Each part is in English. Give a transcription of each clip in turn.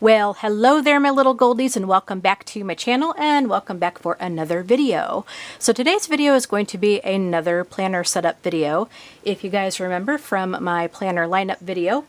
Well, hello there, my little goldies, and welcome back to my channel, and welcome back for another video. So today's video is going to be another planner setup video. If you guys remember from my planner lineup video,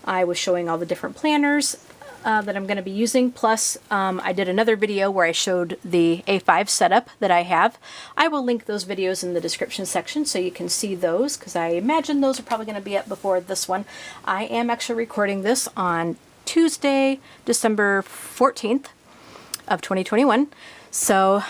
I was showing all the different planners that I'm going to be using, plus I did another video where I showed the A5 setup that I have. I will link those videos in the description section so you can see those, because I imagine those are probably going to be up before this one. I am actually recording this on Tuesday, December 14th of 2021. So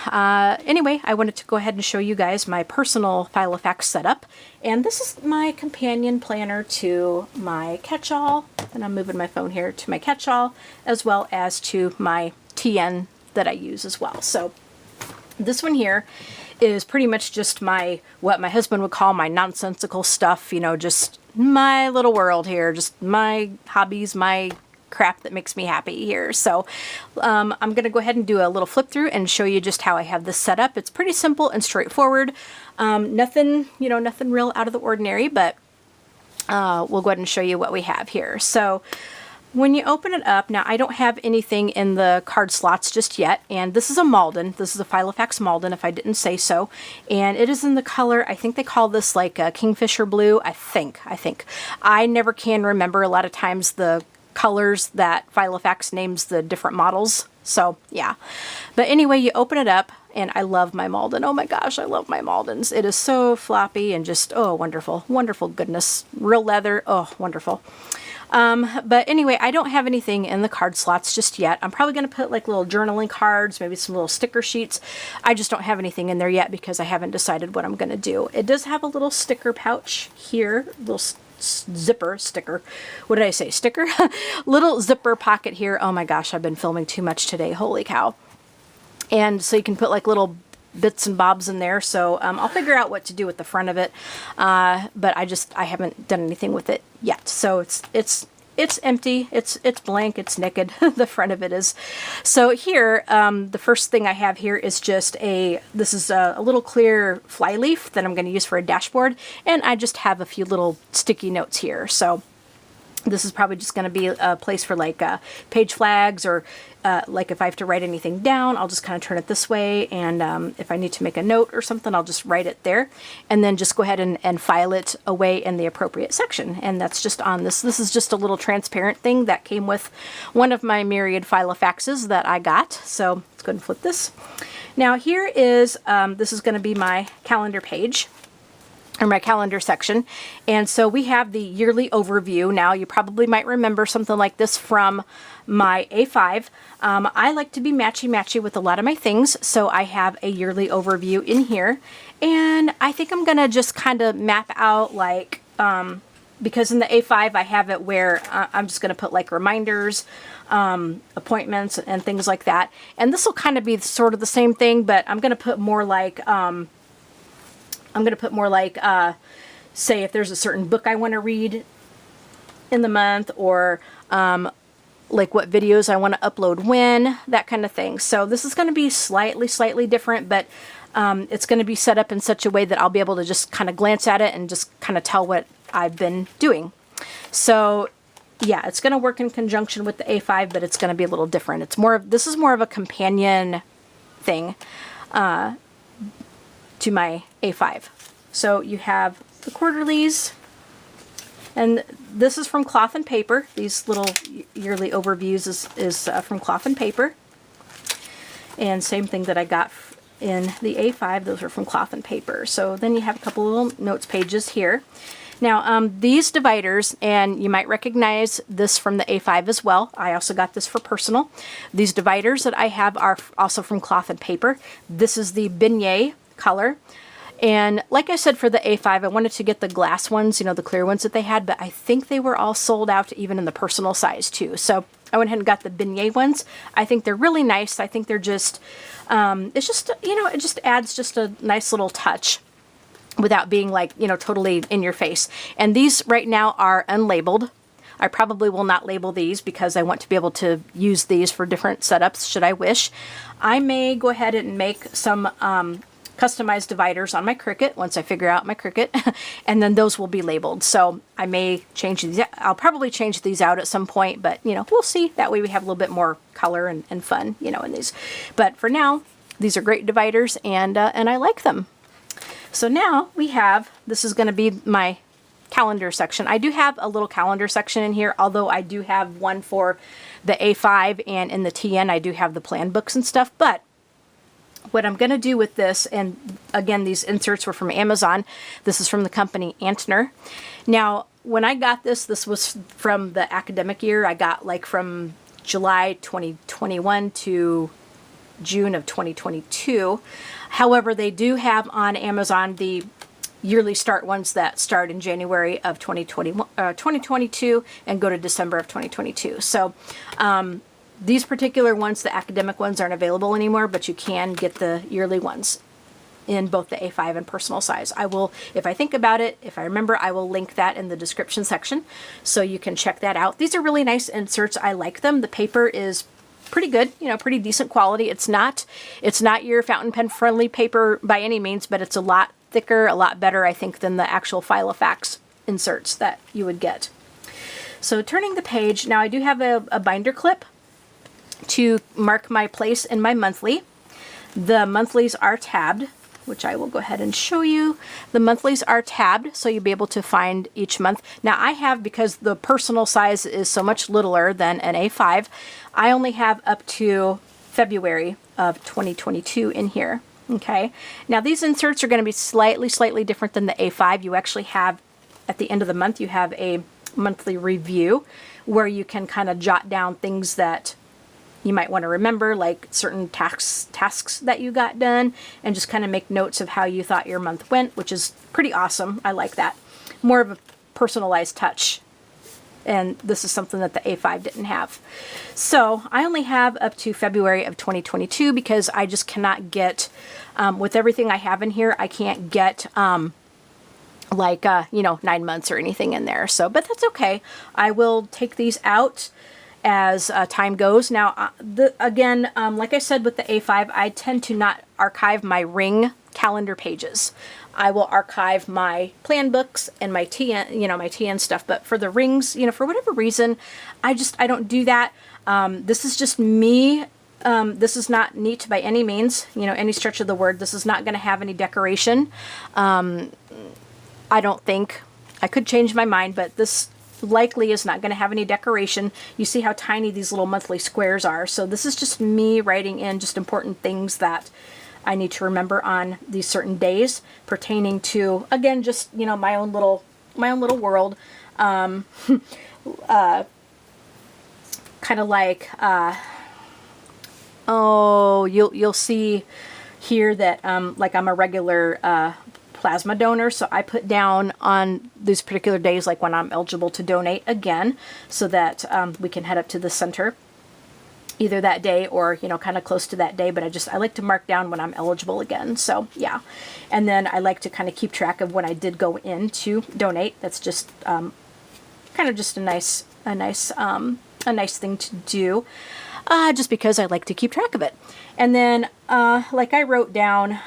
anyway, I wanted to go ahead and show you guys my personal Filofax setup. And this is my companion planner to my catch-all. And I'm moving my phone here to my catch-all, as well as to my TN that I use as well. So this one here is pretty much just my, what my husband would call my nonsensical stuff, you know, just my little world here, just my hobbies, my crap that makes me happy here. So I'm going to go ahead and do a little flip through and show you just how I have this set up. It's pretty simple and straightforward. Nothing, you know, nothing real out of the ordinary, but we'll go ahead and show you what we have here. So when you open it up, now I don't have anything in the card slots just yet, and this is a Malden. This is a Filofax Malden, if I didn't say so, and it is in the color, I think they call this like a Kingfisher blue, I think. I never can remember a lot of times the colors that Filofax names the different models. So yeah, but anyway, you open it up, and I love my Malden. Oh my gosh, I love my Maldens. It is so floppy and just, oh, wonderful, wonderful goodness. Real leather, oh, wonderful. But anyway, I don't have anything in the card slots just yet. I'm probably going to put like little journaling cards, maybe some little sticker sheets. I just don't have anything in there yet because I haven't decided what I'm going to do. It does have a little sticker pouch here, little zipper sticker. What did I say? Sticker? Little zipper pocket here. Oh my gosh, I've been filming too much today. Holy cow. And so you can put like little bits and bobs in there. So I'll figure out what to do with the front of it. But I haven't done anything with it yet. So it's empty, it's blank, it's naked, the front of it is. So here, the first thing I have here is just this is a little clear fly leaf that I'm going to use for a dashboard, and I just have a few little sticky notes here. So this is probably just going to be a place for like page flags, or like if I have to write anything down, I'll just kind of turn it this way, and if I need to make a note or something, I'll just write it there, and then just go ahead and file it away in the appropriate section. And that's just on this. This is just a little transparent thing that came with one of my myriad Filofaxes that I got. So let's go ahead and flip this. Now here is, this is going to be my calendar page, or my calendar section. And so we have the yearly overview. Now you probably might remember something like this from my A5. I like to be matchy-matchy with a lot of my things, so I have a yearly overview in here. And I think I'm gonna just kind of map out like, because in the A5 I have it where I'm just gonna put like reminders, appointments and things like that. And this will kind of be sort of the same thing, but I'm gonna put more like, say if there's a certain book I want to read in the month, or like what videos I want to upload when, that kind of thing. So this is going to be slightly different, but it's going to be set up in such a way that I'll be able to just kind of glance at it and just kind of tell what I've been doing. So yeah, it's going to work in conjunction with the A5, but it's going to be a little different. This is more of a companion thing to my A5. So you have the quarterlies, and this is from Cloth and Paper. These little yearly overviews is from Cloth and Paper. And same thing that I got in the A5, those are from Cloth and Paper. So then you have a couple little notes pages here. Now these dividers, and you might recognize this from the A5 as well. I also got this for personal. These dividers that I have are also from Cloth and Paper. This is the beignet color. And like I said, for the A5, I wanted to get the glass ones, you know, the clear ones that they had, but I think they were all sold out even in the personal size too. So I went ahead and got the beignet ones. I think they're really nice. I think they're just, it's just, you know, it just adds just a nice little touch without being like, you know, totally in your face. And these right now are unlabeled. I probably will not label these because I want to be able to use these for different setups should I wish. I may go ahead and make some customized dividers on my Cricut once I figure out my Cricut, and then those will be labeled. So I may change these. I'll probably change these out at some point, but you know, we'll see. That way we have a little bit more color and fun, you know, in these. But for now, these are great dividers, and I like them. So now we have, this is going to be my calendar section. I do have a little calendar section in here, although I do have one for the A5, and in the TN I do have the plan books and stuff. But what I'm going to do with this, and again, these inserts were from Amazon. This is from the company Antner. Now, when I got this was from the academic year. I got like from July 2021 to June of 2022. However, they do have on Amazon the yearly start ones that start in January of 2022 and go to December of 2022. So these particular ones, the academic ones, aren't available anymore, but you can get the yearly ones in both the A5 and personal size. I will, if I think about it, if I remember, I will link that in the description section so you can check that out. These are really nice inserts. I like them. The paper is pretty good, you know, pretty decent quality. It's not your fountain pen friendly paper by any means, but it's a lot thicker, a lot better, I think, than the actual Filofax inserts that you would get. So turning the page, now I do have a binder clip to mark my place in my monthly. The monthlies are tabbed, which I will go ahead and show you. The monthlies are tabbed, so you'll be able to find each month. Now I have, because the personal size is so much littler than an A5, I only have up to February of 2022 in here. Okay, now these inserts are going to be slightly different than the A5. You actually have, at the end of the month, you have a monthly review where you can kind of jot down things that you might want to remember, like certain tasks that you got done, and just kind of make notes of how you thought your month went, which is pretty awesome. I like that. More of a personalized touch. And this is something that the A5 didn't have. So I only have up to February of 2022 because I just cannot get, with everything I have in here, I can't get you know, 9 months or anything in there. So, but that's okay. I will take these out as time goes. Now, again, like I said with the A5, I tend to not archive my ring calendar pages. I will archive my plan books and my TN, you know, my TN stuff. But for the rings, you know, for whatever reason, I don't do that. This is just me. This is not neat by any means, you know, any stretch of the word. This is not going to have any decoration. I don't think. I could change my mind, but this likely is not going to have any decoration. You see how tiny these little monthly squares are. So this is just me writing in just important things that I need to remember on these certain days pertaining to, again, just, you know, my own little world. Kind of like, oh, you'll see here that like I'm a regular plasma donor, so I put down on these particular days like when I'm eligible to donate again, so that we can head up to the center either that day or, you know, kind of close to that day. But I like to mark down when I'm eligible again. So yeah, and then I like to kind of keep track of when I did go in to donate. That's just kind of just a nice thing to do, just because I like to keep track of it. And then like I wrote down,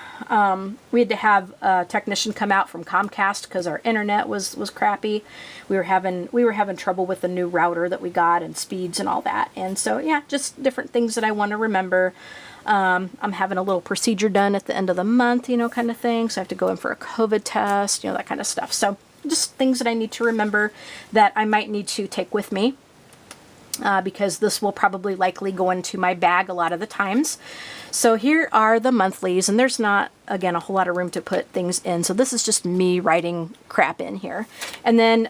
we had to have a technician come out from Comcast because our internet was crappy. We were having trouble with the new router that we got and speeds and all that. And so yeah, just different things that I want to remember. I'm having a little procedure done at the end of the month, you know, kind of thing. So I have to go in for a COVID test, you know, that kind of stuff. So just things that I need to remember that I might need to take with me. Because this will probably likely go into my bag a lot of the times. So here are the monthlies, and there's not, again, a whole lot of room to put things in. So this is just me writing crap in here. And then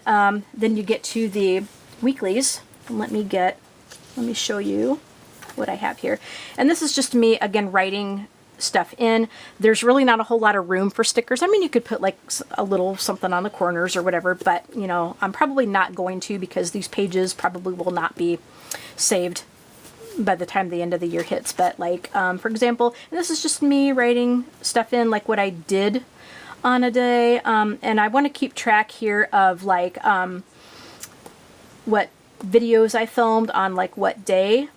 you get to the weeklies. And let me show you what I have here. And this is just me, again, writing stuff in. There's really not a whole lot of room for stickers. I mean, you could put like a little something on the corners or whatever, but you know, I'm probably not going to, because these pages probably will not be saved by the time the end of the year hits. But like, for example, and this is just me writing stuff in, like what I did on a day. And I want to keep track here of like, what videos I filmed on like what day.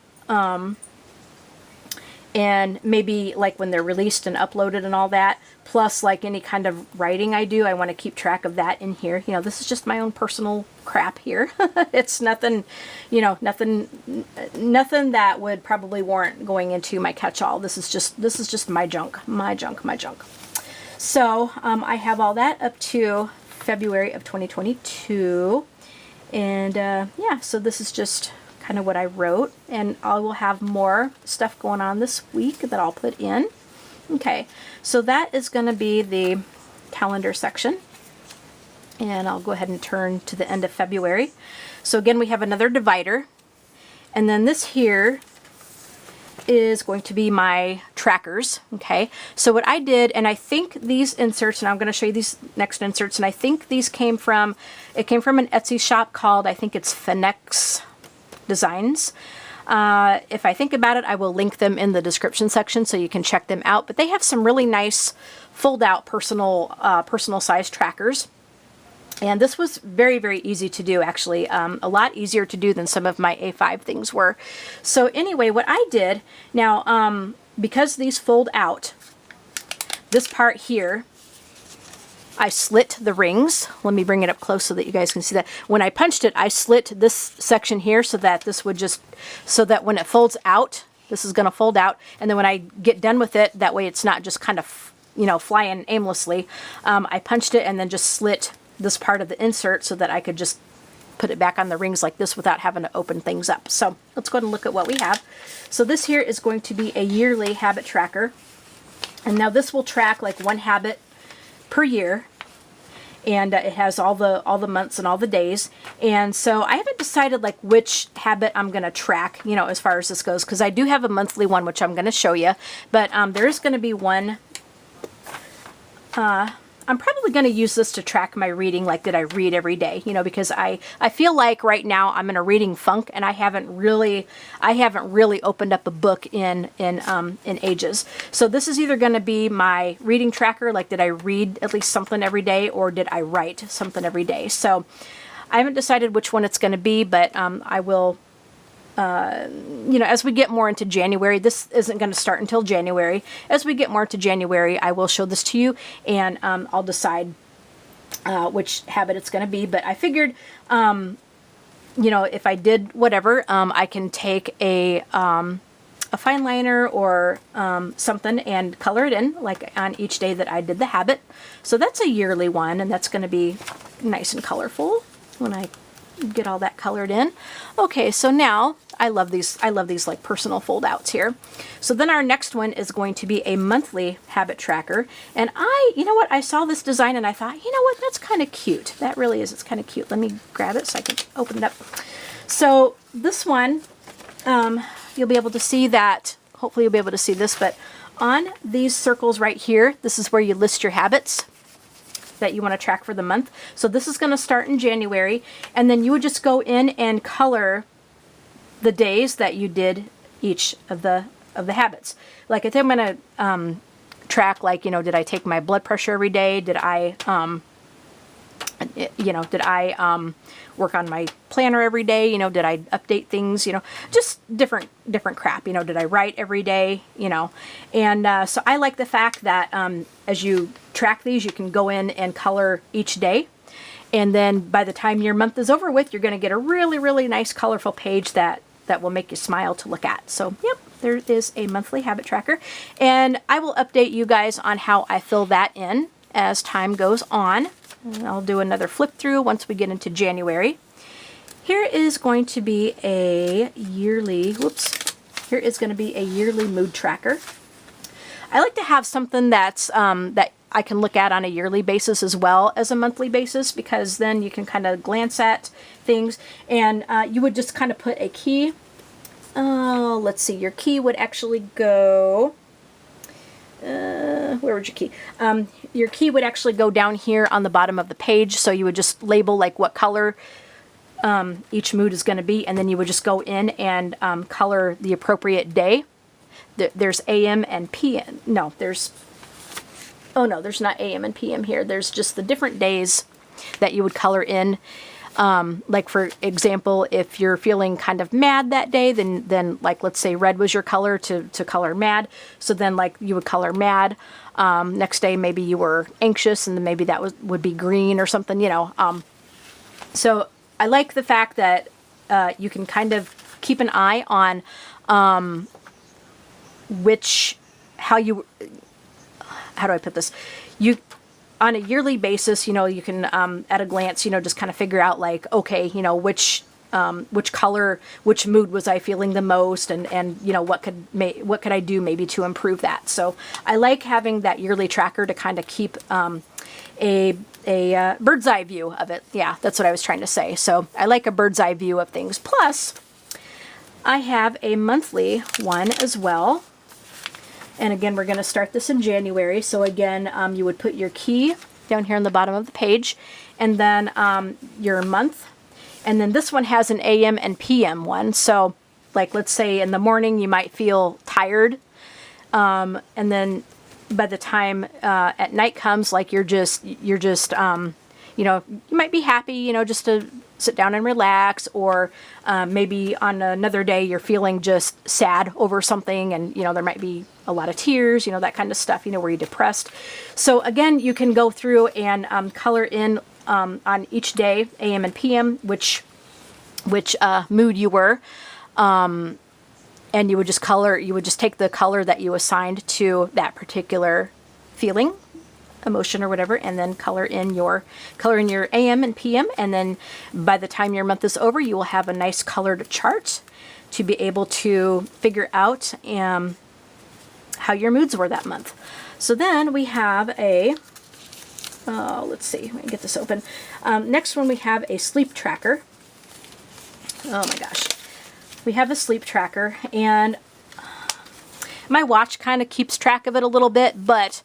and maybe like when they're released and uploaded and all that, plus like any kind of writing I do, I want to keep track of that in here. You know, this is just my own personal crap here. It's nothing, you know, nothing that would probably warrant going into my catch-all. This is just my junk. So I have all that up to February of 2022, and yeah, so this is just kind of what I wrote, and I will have more stuff going on this week that I'll put in. Okay, so that is going to be the calendar section, and I'll go ahead and turn to the end of February. So again, we have another divider, and then this here is going to be my trackers. Okay, so what I did, and I think these inserts, and I'm going to show you these next inserts, and I think these came from an Etsy shop called, I think it's Phoenix Designs. If I think about it, I will link them in the description section so you can check them out. But they have some really nice fold-out personal size trackers. And this was very, very easy to do, actually. A lot easier to do than some of my A5 things were. So anyway, what I did, now, because these fold out, this part here, I slit the rings. Let me bring it up close so that you guys can see that. When I punched it, I slit this section here so that this would just, so that when it folds out, this is going to fold out. And then when I get done with it, that way it's not just kind of, you know, flying aimlessly. I punched it and then just slit this part of the insert so that I could just put it back on the rings like this without having to open things up. So let's go ahead and look at what we have. So this here is going to be a yearly habit tracker. And now this will track like one habit per year, and it has all the months and all the days. And so I haven't decided like which habit I'm going to track, you know, as far as this goes, because I do have a monthly one which I'm going to show you, but there is going to be one. I'm probably going to use this to track my reading, like did I read every day, you know, because I feel like right now I'm in a reading funk, and I haven't really opened up a book in ages. So this is either going to be my reading tracker, like did I read at least something every day, or did I write something every day? So I haven't decided which one it's going to be, but I will, you know, as we get more into January, this isn't going to start until January. As we get more into January, I will show this to you, and I'll decide which habit it's going to be. But I figured, you know, if I did whatever, I can take a fine liner or something and color it in, like on each day that I did the habit. So that's a yearly one, and that's going to be nice and colorful when I get all that colored in. Okay, so now I love these like personal fold outs here. So then our next one is going to be a monthly habit tracker. And you know what, I saw this design and I thought, you know what, that's kind of cute. That really is, it's kind of cute. Let me grab it so I can open it up. So this one, you'll be able to see that, hopefully you'll be able to see this, but on these circles right here, this is where you list your habits that you want to track for the month. So this is going to start in January, and then you would just go in and color the days that you did each of the habits. Like I think I'm going to track, like, you know, did I take my blood pressure every day? Did I you know, did I work on my planner every day? You know, did I update things? You know, just different crap. You know, did I write every day? You know, and so I like the fact that as you track these, you can go in and color each day, and then by the time your month is over with, you're going to get a really, really nice colorful page that will make you smile to look at. So, yep, there is a monthly habit tracker, and I will update you guys on how I fill that in as time goes on. And I'll do another flip through once we get into January. Here is going to be a yearly, here is going to be a yearly mood tracker. I like to have something that's that I can look at on a yearly basis as well as a monthly basis, because then you can kind of glance at things, and you would just kind of put a key. Let's see, your key would actually go, where would your key? Your key would actually go down here on the bottom of the page, so you would just label like what color each mood is going to be, and then you would just go in and color the appropriate day. There's AM and PM. No, there's not AM and PM here. There's just the different days that you would color in Like for example, if you're feeling kind of mad that day, then like let's say red was your color to color mad. So then like you would color mad. Next day maybe you were anxious, and then maybe that would be green or something, you know. So I like the fact that you can kind of keep an eye on how do I put this? On a yearly basis, you know, you can at a glance, you know, just kind of figure out like, okay, you know, which color, which mood was I feeling the most, and you know, what could I do maybe to improve that. So I like having that yearly tracker to kind of keep a bird's eye view of it. Yeah, that's what I was trying to say. So I like a bird's eye view of things. Plus, I have a monthly one as well. And again, we're going to start this in January. So again, you would put your key down here on the bottom of the page, and then your month. And then this one has an AM and PM one. So like, let's say in the morning, you might feel tired. And then by the time at night comes, like you're just you know, you might be happy, you know, just to sit down and relax, or maybe on another day you're feeling just sad over something, and you know, there might be a lot of tears, you know, that kind of stuff, you know, where you're depressed. So again, you can go through and color in on each day, AM and PM, which mood you were, and you would just take the color that you assigned to that particular feeling, emotion, or whatever, and then color in your AM and PM. And then by the time your month is over, you will have a nice colored chart to be able to figure out how your moods were that month. So then we have let's see, let me get this open. Next one, we have a sleep tracker. Oh my gosh. We have a sleep tracker, and my watch kind of keeps track of it a little bit, but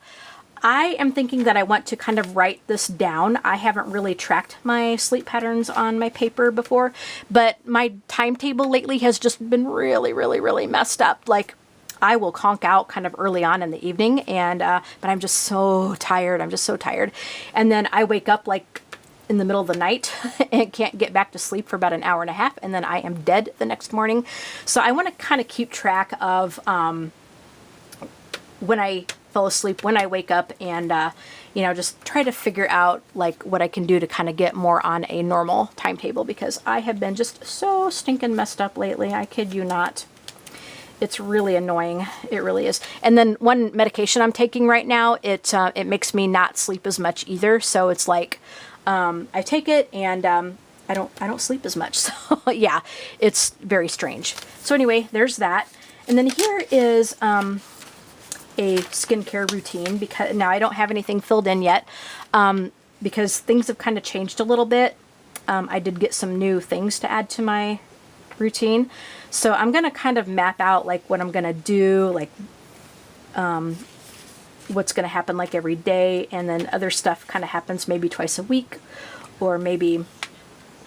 I am thinking that I want to kind of write this down. I haven't really tracked my sleep patterns on my paper before, but my timetable lately has just been really, really, really messed up. Like, I will conk out kind of early on in the evening, and but I'm just so tired. I'm just so tired. And then I wake up like in the middle of the night and can't get back to sleep for about an hour and a half, and then I am dead the next morning. So I want to kind of keep track of when I fell asleep, when I wake up, and you know, just try to figure out like what I can do to kind of get more on a normal timetable, because I have been just so stinking messed up lately. I kid you not. It's really annoying. It really is. And then one medication I'm taking right now, it makes me not sleep as much either. So it's like I take it and I don't sleep as much. So yeah, it's very strange. So anyway, there's that. And then here is a skincare routine, because now I don't have anything filled in yet because things have kind of changed a little bit. I did get some new things to add to my routine. So I'm going to kind of map out like what I'm going to do, like what's going to happen like every day, and then other stuff kind of happens maybe twice a week or maybe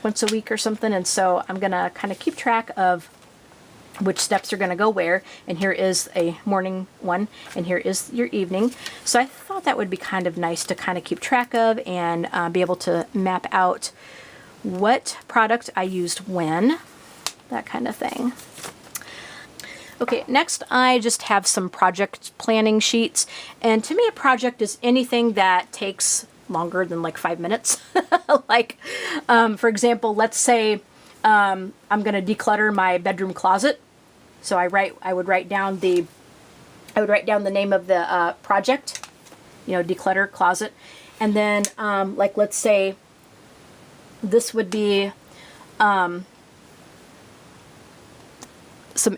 once a week or something. And so I'm going to kind of keep track of which steps are going to go where, and here is a morning one, and here is your evening. So I thought that would be kind of nice to kind of keep track of and be able to map out what product I used when, that kind of thing. Okay, next I just have some project planning sheets, and to me a project is anything that takes longer than like 5 minutes. Like, for example, let's say I'm going to declutter my bedroom closet. So I would write down the name of the project, you know, declutter closet, and then like let's say this would be some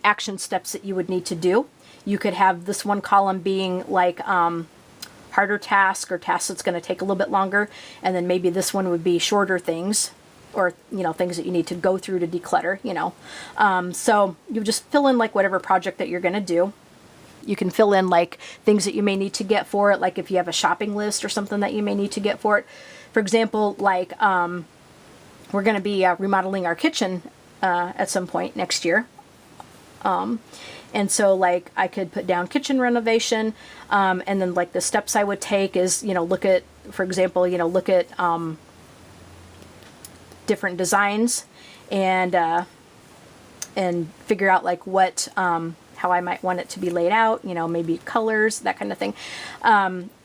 action steps that you would need to do. You could have this one column being like harder task or tasks that's going to take a little bit longer, and then maybe this one would be shorter things, or you know, things that you need to go through to declutter, you know. So you just fill in like whatever project that you're going to do. You can fill in like things that you may need to get for it, like if you have a shopping list or something that you may need to get for it. For example, like we're going to be remodeling our kitchen at some point next year. And so like I could put down kitchen renovation, and then like the steps I would take is, you know, look at, for example, you know, look at different designs and figure out like what, how I might want it to be laid out, you know, maybe colors, that kind of thing.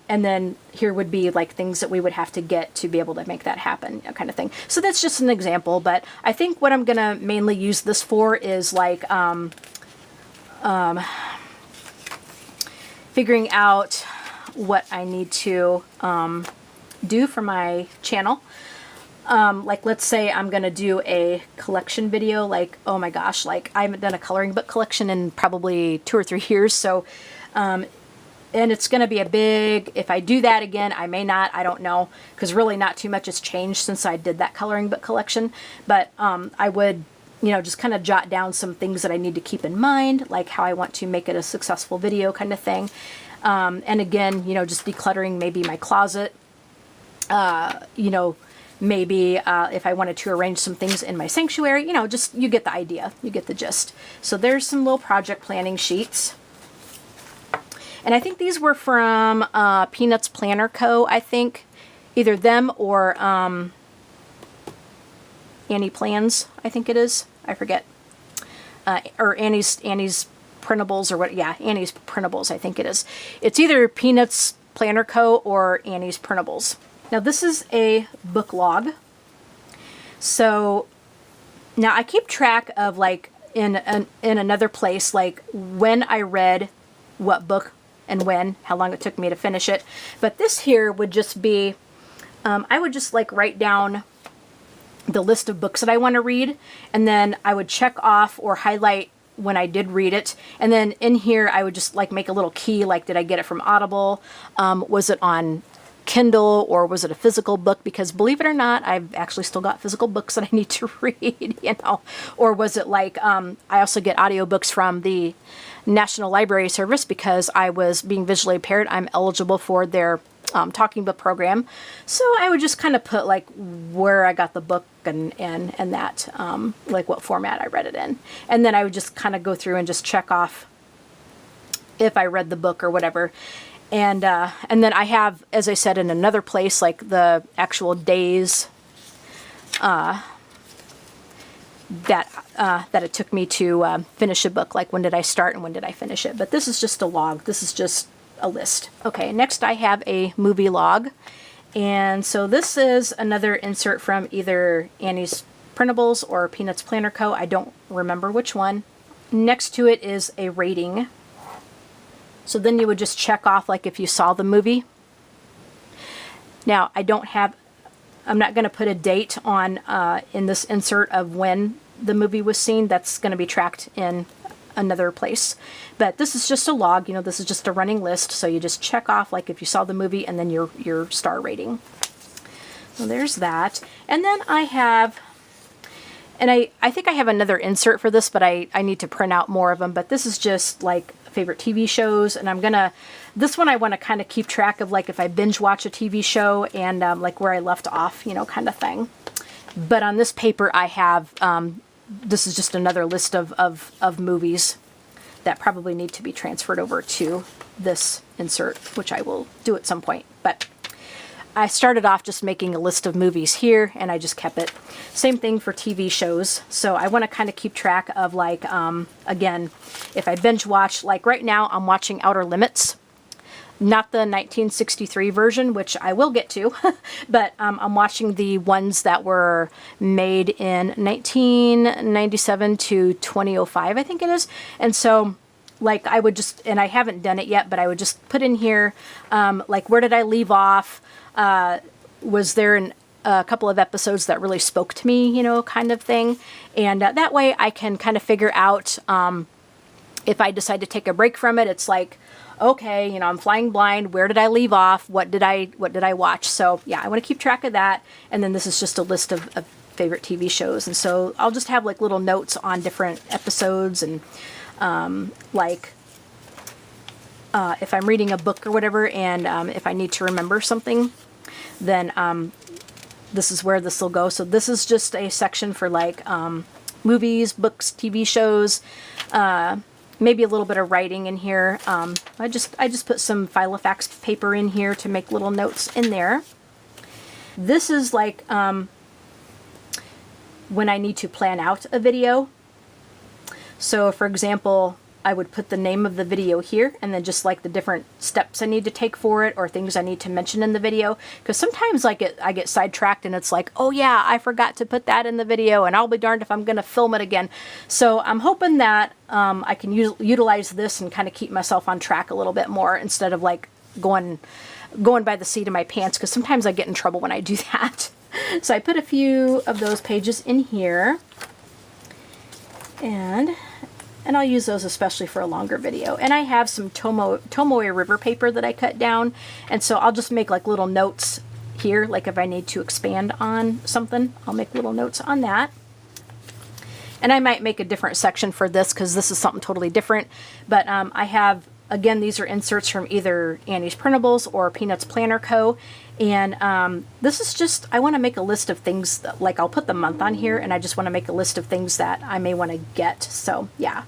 And then here would be like things that we would have to get to be able to make that happen, kind of thing. So that's just an example, but I think what I'm going to mainly use this for is like figuring out what I need to do for my channel. Like let's say I'm going to do a collection video, like, oh my gosh, like I haven't done a coloring book collection in probably 2 or 3 years. So, and it's going to be a big, if I do that again, I may not, I don't know, because really not too much has changed since I did that coloring book collection. But I would, you know, just kind of jot down some things that I need to keep in mind, like how I want to make it a successful video kind of thing. And again, you know, just decluttering maybe my closet, you know, maybe if I wanted to arrange some things in my sanctuary, you know, just, you get the idea, you get the gist. So there's some little project planning sheets. And I think these were from Peanuts Planner Co., I think. Either them or Annie Plans, I think it is. I forget. Or Annie's Printables or what, yeah, Annie's Printables, I think it is. It's either Peanuts Planner Co. or Annie's Printables. Now this is a book log. So now I keep track of like in another place, like when I read what book and when, how long it took me to finish it. But this here would just be, I would just like write down the list of books that I want to read, and then I would check off or highlight when I did read it. And then in here I would just like make a little key, like did I get it from Audible? Was it on Kindle or was it a physical book? Because believe it or not, I've actually still got physical books that I need to read, you know. Or was it like, I also get audiobooks from the National Library Service because I was being visually impaired. I'm eligible for their talking book program. So I would just kind of put like where I got the book and that, like what format I read it in. And then I would just kind of go through and just check off if I read the book or whatever. And then I have, as I said, in another place, like the actual days that it took me to finish a book, like when did I start and when did I finish it. But this is just a log. This is just a list. Okay, next I have a movie log. And so this is another insert from either Annie's Printables or Peanuts Planner Co. I don't remember which one. Next to it is a rating. So then you would just check off like if you saw the movie. Now I don't have, I'm not going to put a date on in this insert of when the movie was seen. That's going to be tracked in another place. But this is just a log, you know, this is just a running list. So you just check off like if you saw the movie and then your star rating. So there's that. And then I have, and I think I have another insert for this, but I need to print out more of them. But this is just like favorite TV shows, and I'm gonna, this one I want to kind of keep track of like if I binge watch a TV show and like where I left off, you know, kind of thing. But on this paper I have, this is just another list of movies that probably need to be transferred over to this insert, which I will do at some point. But I started off just making a list of movies here, and I just kept it. Same thing for TV shows. So I want to kind of keep track of like, again, if I binge watch, like right now I'm watching Outer Limits. Not the 1963 version, which I will get to, but I'm watching the ones that were made in 1997 to 2005, I think it is. And so, like, I would just, and I haven't done it yet, but I would just put in here, like, where did I leave off? Was there a couple of episodes that really spoke to me, you know, kind of thing. And that way I can kind of figure out if I decide to take a break from it, it's like, okay, you know, I'm flying blind. Where did I leave off? What did I watch? So yeah, I want to keep track of that. And then this is just a list of favorite TV shows. And so I'll just have like little notes on different episodes and like if I'm reading a book or whatever, and if I need to remember something, then this is where this will go. So this is just a section for like movies, books, TV shows, maybe a little bit of writing in here. I just put some Filofax paper in here to make little notes in there. This is like when I need to plan out a video. So for example, I would put the name of the video here, and then just like the different steps I need to take for it, or things I need to mention in the video. Because sometimes I get sidetracked and it's like, oh yeah, I forgot to put that in the video, and I'll be darned if I'm going to film it again. So I'm hoping that I can utilize this and kind of keep myself on track a little bit more, instead of like going by the seat of my pants, because sometimes I get in trouble when I do that. So I put a few of those pages in here, and I'll use those especially for a longer video. And I have some Tomoe River paper that I cut down, and so I'll just make like little notes here, like if I need to expand on something, I'll make little notes on that. And I might make a different section for this, because this is something totally different. But I have, again, these are inserts from either Annie's Printables or Peanuts Planner Co. And this is just, I want to make a list of things that, like, I'll put the month on here, and I just want to make a list of things that I may want to get. So yeah,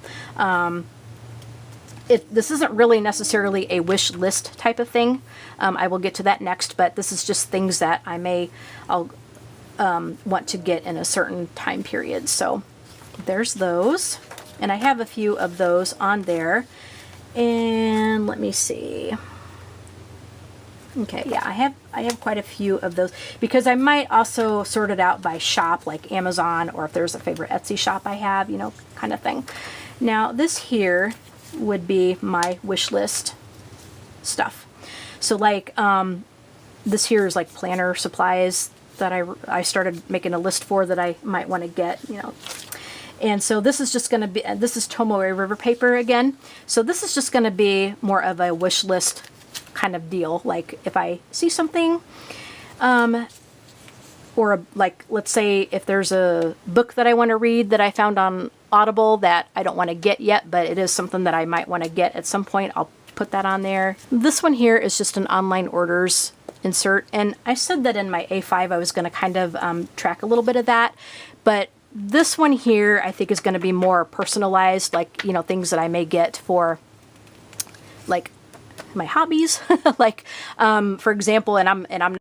this isn't really necessarily a wish list type of thing. I will get to that next, but this is just things that I'll want to get in a certain time period. So there's those, and I have a few of those on there. And let me see. Okay, yeah, I have quite a few of those, because I might also sort it out by shop, like Amazon, or if there's a favorite Etsy shop I have, you know, kind of thing. Now this here would be my wish list stuff. So like this here is like planner supplies that I started making a list for, that I might want to get, you know. And so this is just going to be, this is Tomoe River paper again. So this is just going to be more of a wish list kind of deal. Like if I see something, or like, let's say if there's a book that I want to read that I found on Audible that I don't want to get yet, but it is something that I might want to get at some point, I'll put that on there. This one here is just an online orders insert. And I said that in my A5 I was going to kind of track a little bit of that, but this one here I think is going to be more personalized, like, you know, things that I may get for like my hobbies. Like for example, and I'm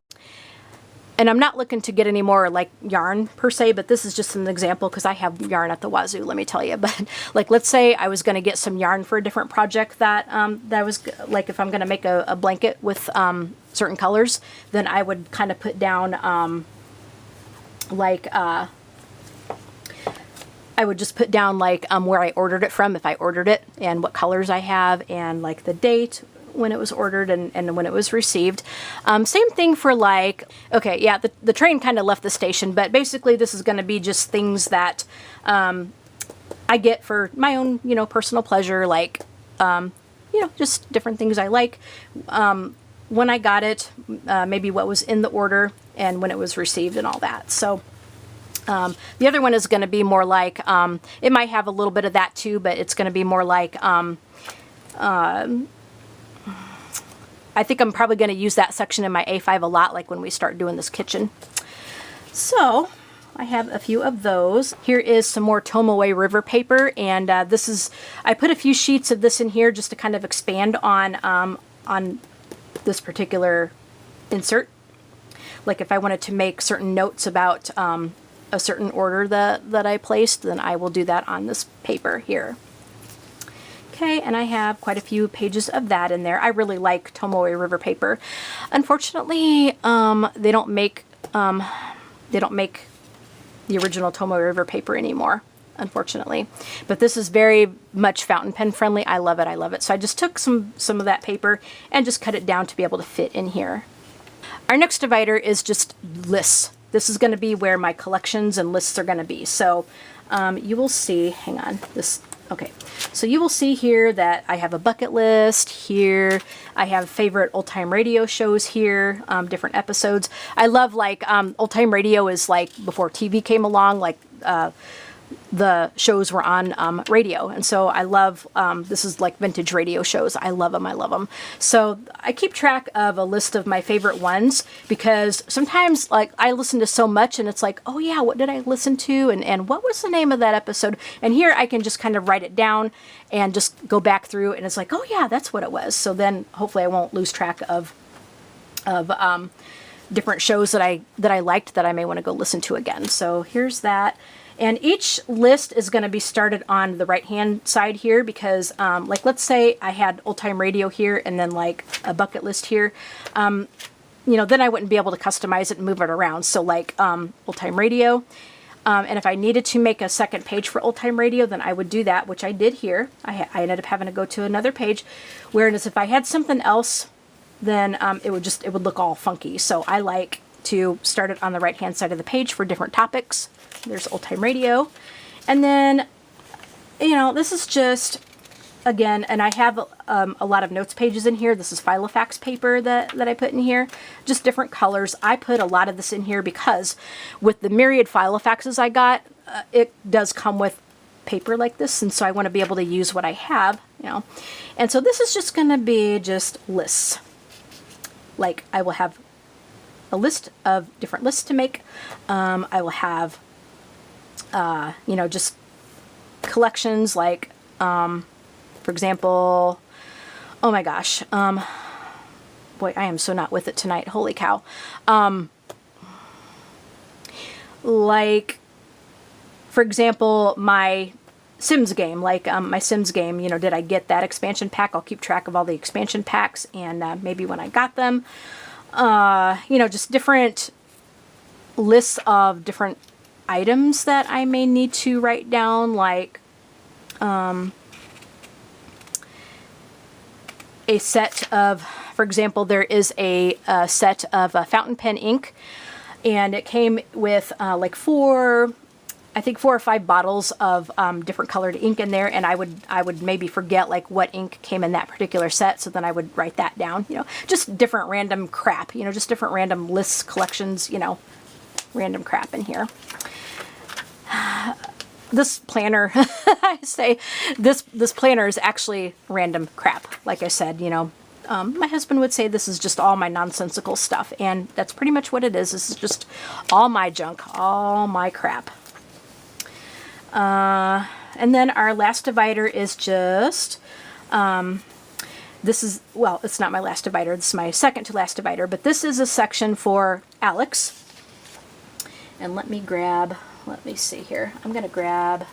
not looking to get any more like yarn per se, but this is just an example because I have yarn at the wazoo, let me tell you. But like, let's say I was going to get some yarn for a different project that that was like, if I'm going to make a blanket with certain colors, then I would kind of put down I would just put down like where I ordered it from, if I ordered it, and what colors I have, and like the date when it was ordered and when it was received. Same thing for like, okay, yeah, the train kind of left the station, but basically this is going to be just things that I get for my own, you know, personal pleasure, like, you know, just different things I like. When I got it, maybe what was in the order, and when it was received and all that. So the other one is going to be more like, it might have a little bit of that too, but it's going to be more like, I think I'm probably going to use that section in my A5 a lot, like when we start doing this kitchen. So I have a few of those. Here is some more Tomoe River paper, and this is, I put a few sheets of this in here just to kind of expand on this particular insert. Like if I wanted to make certain notes about a certain order that I placed, then I will do that on this paper here. Okay, and I have quite a few pages of that in there. I really like Tomoe River paper. Unfortunately, they don't make the original Tomoe River paper anymore, unfortunately. But this is very much fountain pen friendly. I love it. I love it. So I just took some of that paper and just cut it down to be able to fit in here. Our next divider is just lists. This is going to be where my collections and lists are going to be. So you will see, hang on, this. Okay, so you will see here that I have a bucket list here. I have favorite old-time radio shows here, different episodes. I love, like, old-time radio is like before TV came along, like the shows were on radio. And so I love, this is like vintage radio shows. I love them. I love them. So I keep track of a list of my favorite ones, because sometimes like I listen to so much and it's like, oh yeah, what did I listen to? And what was the name of that episode? And here I can just kind of write it down and just go back through, and it's like, oh yeah, that's what it was. So then hopefully I won't lose track of different shows that I liked that I may want to go listen to again. So here's that. And each list is going to be started on the right hand side here because like let's say I had old time radio here and then like a bucket list here. You know, then I wouldn't be able to customize it and move it around. So like old time radio. And if I needed to make a second page for old time radio, then I would do that, which I did here. I ended up having to go to another page. Whereas if I had something else, then it would look all funky. So I like to start it on the right hand side of the page for different topics. There's old time radio. And then, you know, this is just, again, and I have a lot of notes pages in here. This is Filofax paper that I put in here. Just different colors. I put a lot of this in here because with the myriad Filofaxes I got, it does come with paper like this. And so I want to be able to use what I have, you know. And so this is just going to be just lists. Like I will have a list of different lists to make. I will have, you know, just collections like, for example, oh my gosh, boy, I am so not with it tonight. Holy cow. Like, for example, my Sims game, like my Sims game, you know, did I get that expansion pack? I'll keep track of all the expansion packs and maybe when I got them. You know, just different lists of different items that I may need to write down, like a set of, for example, there is a set of fountain pen ink, and it came with like I think 4 or 5 bottles of different colored ink in there, and I would maybe forget like what ink came in that particular set, so then I would write that down, you know, just different random crap, you know, just different random lists, collections, you know, random crap in here. This planner, I say, this planner is actually random crap. Like I said, you know, my husband would say this is just all my nonsensical stuff, and that's pretty much what it is. This is just all my junk, all my crap. And then our last divider is just, this is, well, it's not my last divider. This is my second to last divider, but this is a section for Alex. And let me see here. I'm going to grab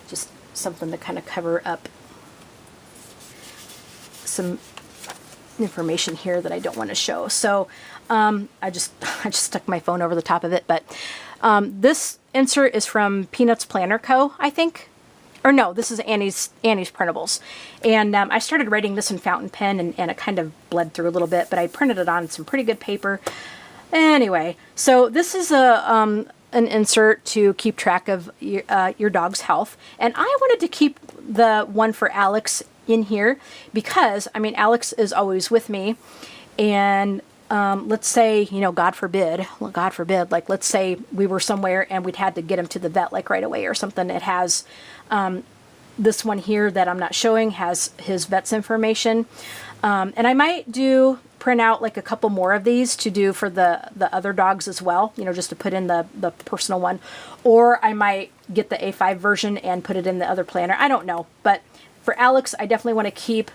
just something to kind of cover up some information here that I don't want to show. So I just stuck my phone over the top of it, but this insert is from Peanuts Planner Co., I think. Or no, this is Annie's Printables. And I started writing this in fountain pen, and it kind of bled through a little bit, but I printed it on some pretty good paper. Anyway, so this is an insert to keep track of your dog's health. And I wanted to keep the one for Alex in here because, I mean, Alex is always with me. And let's say, you know, God forbid, like let's say we were somewhere and we'd had to get him to the vet like right away or something. It has this one here that I'm not showing has his vet's information. And I might print out like a couple more of these to do for the other dogs as well, you know, just to put in the personal one. Or I might get the A5 version and put it in the other planner. I don't know. But for Alex, I definitely want to keep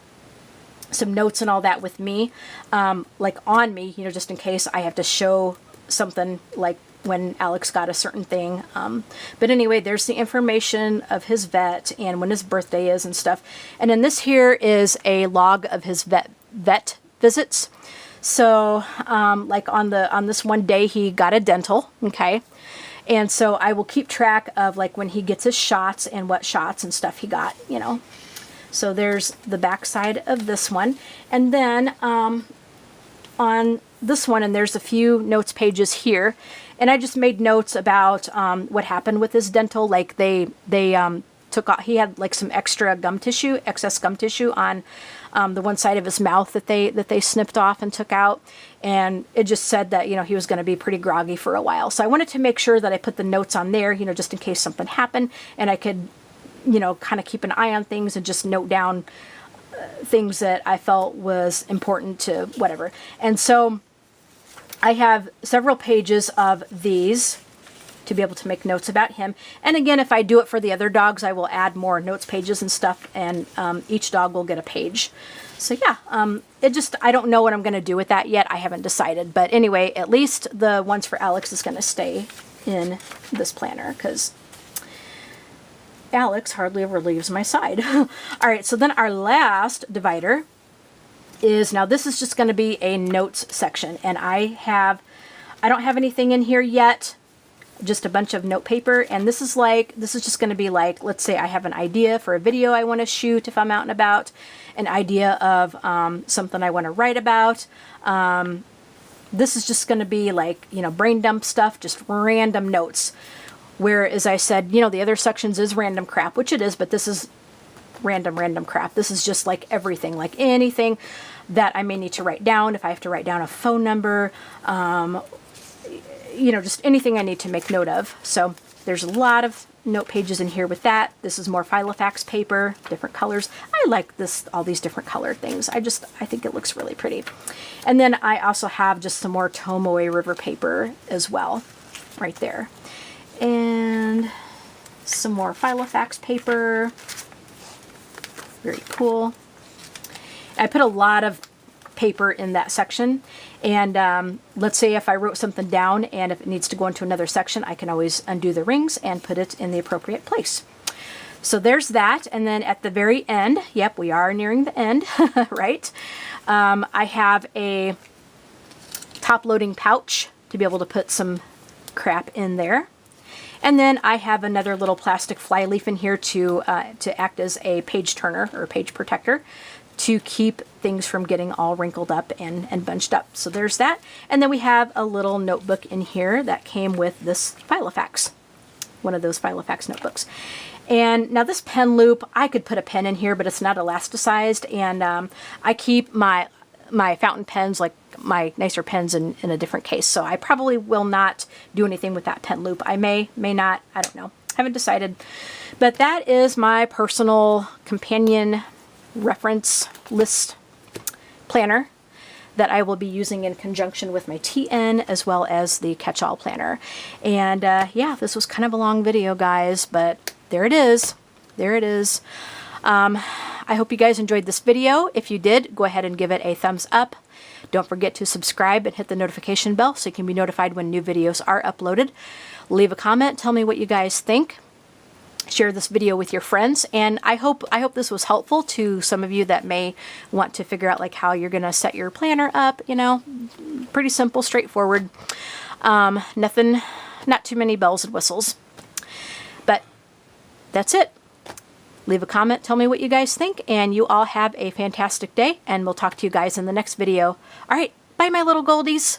some notes and all that with me, like on me, you know, just in case I have to show something like when Alex got a certain thing. But anyway, there's the information of his vet and when his birthday is and stuff. And then this here is a log of his vet visits. So like on this one day he got a dental, okay? And so I will keep track of like when he gets his shots and what shots and stuff he got, you know. So there's the back side of this one. And then on this one, and there's a few notes pages here, and I just made notes about what happened with his dental. Like they took off, he had like some extra gum tissue, excess gum tissue on the one side of his mouth that they snipped off and took out. And it just said that, you know, he was going to be pretty groggy for a while. So I wanted to make sure that I put the notes on there, you know, just in case something happened, and I could, you know, kind of keep an eye on things and just note down things that I felt was important to whatever. And so I have several pages of these to be able to make notes about him. And again, if I do it for the other dogs, I will add more notes pages and stuff, and each dog will get a page. So yeah, I don't know what I'm going to do with that yet. I haven't decided. But anyway, at least the ones for Alex is going to stay in this planner because Alex hardly ever leaves my side. All right, so then our last divider is, now this is just going to be a notes section, and I don't have anything in here yet, just a bunch of note paper, and this is just going to be like, let's say I have an idea for a video I want to shoot if I'm out and about, an idea of something I want to write about. This is just going to be like, you know, brain dump stuff, just random notes. Where, as I said, you know, the other sections is random crap, which it is, but this is random crap. This is just like everything, like anything that I may need to write down. If I have to write down a phone number, you know, just anything I need to make note of. So there's a lot of note pages in here with that. This is more Filofax paper, different colors. I like all these different colored things. I think it looks really pretty. And then I also have just some more Tomoe River paper as well, right there. And some more Filofax paper. Very cool. I put a lot of paper in that section, and let's say if I wrote something down and if it needs to go into another section, I can always undo the rings and put it in the appropriate place. So there's that. And then at the very end, yep, we are nearing the end, right? I have a top loading pouch to be able to put some crap in there. And then I have another little plastic fly leaf in here to act as a page turner or page protector to keep things from getting all wrinkled up and bunched up. So there's that. And then we have a little notebook in here that came with this Filofax, one of those Filofax notebooks. And now this pen loop, I could put a pen in here, but it's not elasticized. And I keep my fountain pens, like my nicer pens, in a different case. So I probably will not do anything with that pen loop. I may not, I don't know. Haven't decided. But that is my personal companion reference list planner that I will be using in conjunction with my TN as well as the catch-all planner. And yeah, this was kind of a long video, guys, but there it is. There it is. I hope you guys enjoyed this video. If you did, go ahead and give it a thumbs up. Don't forget to subscribe and hit the notification bell so you can be notified when new videos are uploaded. Leave a comment. Tell me what you guys think. Share this video with your friends, and I hope this was helpful to some of you that may want to figure out like how you're gonna set your planner up. You know, pretty simple, straightforward. Nothing, not too many bells and whistles. But that's it. Leave a comment, tell me what you guys think, and you all have a fantastic day, and we'll talk to you guys in the next video. All right, bye my little goldies.